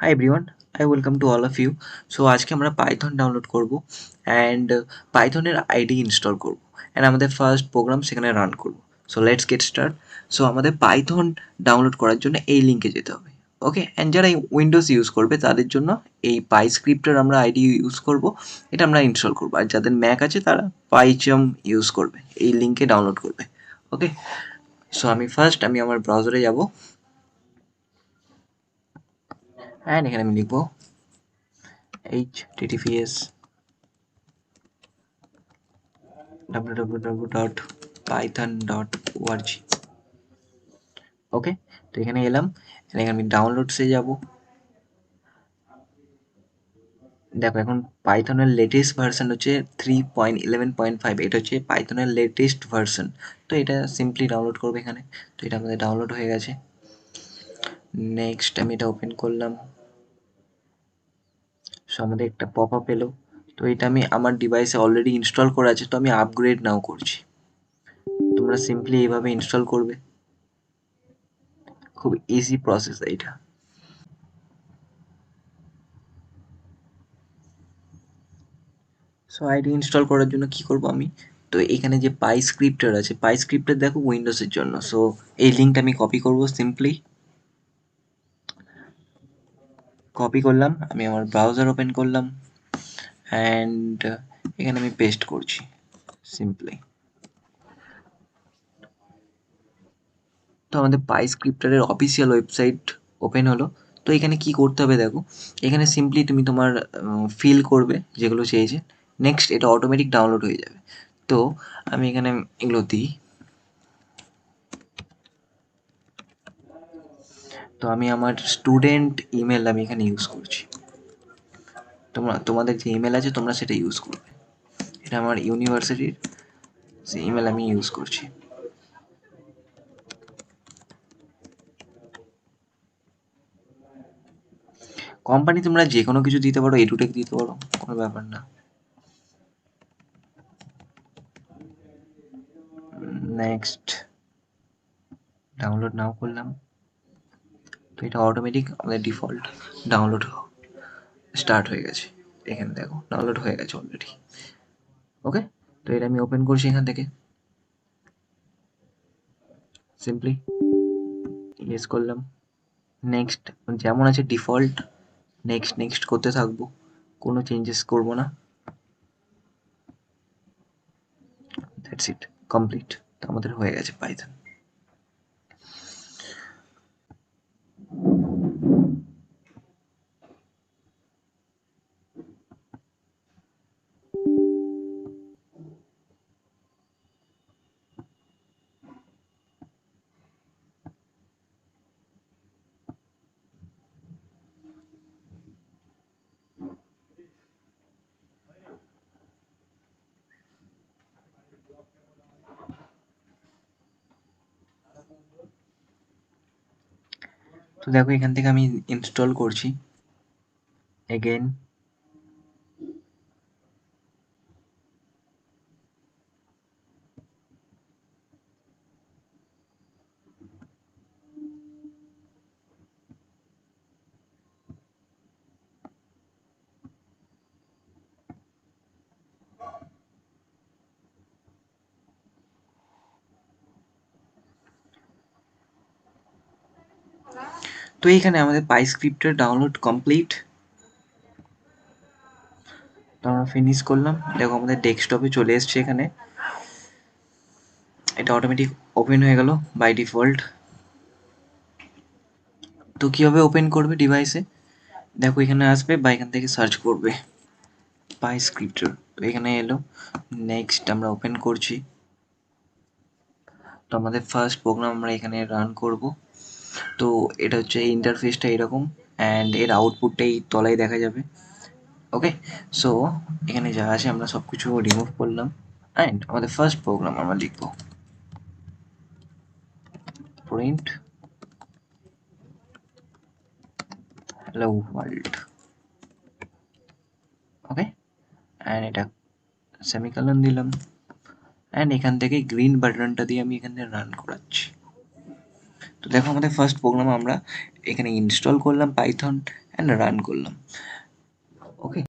Hi everyone, I welcome to all of you. So আজকে আমরা Python download করব and পাইথনের ID install করব and আমাদের ফার্স্ট প্রোগ্রাম সেখানে রান করব। So let's get start. So আমাদের পাইথন ডাউনলোড করার জন্য এই লিঙ্কে যেতে হবে। ওকে, অ্যান্ড যারা উইন্ডোজ ইউজ করবে তাদের জন্য এই পাইস্ক্রিপ্টের আমরা আইডি ইউজ করব, এটা আমরা ইনস্টল করব। আর যাদের ম্যাক আছে তারা পাইচাম ইউজ করবে, এই লিঙ্কে ডাউনলোড করবে। ওকে, সো আমি আমার ব্রাউজারে যাব অ্যান্ড এখানে আমি লিখব https www.python.org। ওকে, তো এখানে এলাম, এখানে আমি ডাউনলোডসে যাব। দেখো এখন পাইথনের লেটেস্ট ভার্সন হচ্ছে 3.11.5, এটা হচ্ছে পাইথনের লেটেস্ট ভার্সন। তো এটা সিম্পলি ডাউনলোড করবে এখানে। তো এটা আমাদের ডাউনলোড হয়ে গেছে। নেক্সট আমি এটা ওপেন করলাম। সো আমাদের একটা পপ আপ এলো। তো এটা আমি আমার ডিভাইসে অলরেডি ইনস্টল করা আছে, তো আমি আপগ্রেড নাও করছি। তোমরা সিম্পলি এইভাবে ইনস্টল করবে, খুব ইজি প্রসেস এইটা। সো আইডি ইনস্টল করার জন্য কি করব আমি, তো এখানে যে পাইস্ক্রিপ্টার আছে, পাইস্ক্রিপ্টার দেখো উইন্ডোজের জন্য। সো এই লিঙ্কটা আমি কপি করব, সিম্পলি কপি করলাম, আমি আমার ব্রাউজার ওপেন করলাম অ্যান্ড এখানে আমি পেস্ট করছি সিম্পলি। তো আমাদের পাইস্ক্রিপ্টারের অফিসিয়াল ওয়েবসাইট ওপেন হলো। তো এখানে কি করতে হবে দেখো, এখানে সিম্পলি তুমি তোমার ফিল করবে যেগুলো চেয়েছে। নেক্সট এটা অটোমেটিক ডাউনলোড হয়ে যাবে। তো আমি এখানে এগুলো দিই। তো আমি আমার স্টুডেন্ট ইমেল আমি এখানে ইউজ করছি। তোমাদের যে ইমেল আছে তোমরা সেটা ইউজ করবে। এটা আমার ইউনিভার্সিটির যে ইমেল আমি ইউজ করছি। কোম্পানি তোমরা যে কোনো কিছু দিতে পারো, এডুটেক দিতে পারো, কোনো ব্যাপার না। নেক্সট ডাউনলোড নাও করলাম। তো এটা অটোমেটিক আমাদের ডিফল্ট ডাউনলোড স্টার্ট হয়ে গেছে। এখানে দেখো ডাউনলোড হয়ে গেছে অলরেডি। ওকে, তো এটা আমি ওপেন করছি এখান থেকে, সিম্পলি ইয়েস করলাম। নেক্সট যেমন আছে ডিফল্ট, নেক্সট নেক্সট করতে থাকবো, কোনো চেঞ্জেস করব না। That's it, complete. তো আমাদের হয়ে গেছে পাইথন। তো দেখো এখান থেকে আমি ইনস্টল করছি এগেন। তো এইখানে আমাদের পাইস্ক্রিপ্টের ডাউনলোড কমপ্লিট। তো আমরা ফিনিশ করলাম। দেখো আমাদের ডেস্কটপে চলে এসছে এখানে, এটা অটোমেটিক ওপেন হয়ে গেল বাই ডিফল্ট। তো কীভাবে ওপেন করবে ডিভাইসে, দেখো এখানে আসবে বা এখান থেকে সার্চ করবে পাইস্ক্রিপ্টার। তো এখানে এলো, নেক্সট আমরা ওপেন করছি। তো আমাদের ফার্স্ট প্রোগ্রাম আমরা এখানে রান করব। তো এটা হচ্ছে ইন্টারফেসটা এরকম, অ্যান্ড এর আউটপুটটা এই তলায় দেখা যাবে। ওকে, সো এখানে যা আছে আমরা সব কিছু রিমুভ করলাম অ্যান্ড আমাদের ফার্স্ট প্রোগ্রাম আমরা লিখব print hello world. Okay, and এটা সেমিকলন দিলাম অ্যান্ড এখান থেকে গ্রিন বাটনটা দিয়ে আমি এখানে রান করাচ্ছি। তো দেখো আমাদের ফার্স্ট প্রোগ্রাম আমরা এখানে ইনস্টল করলাম পাইথন অ্যান্ড রান করলাম। ওকে।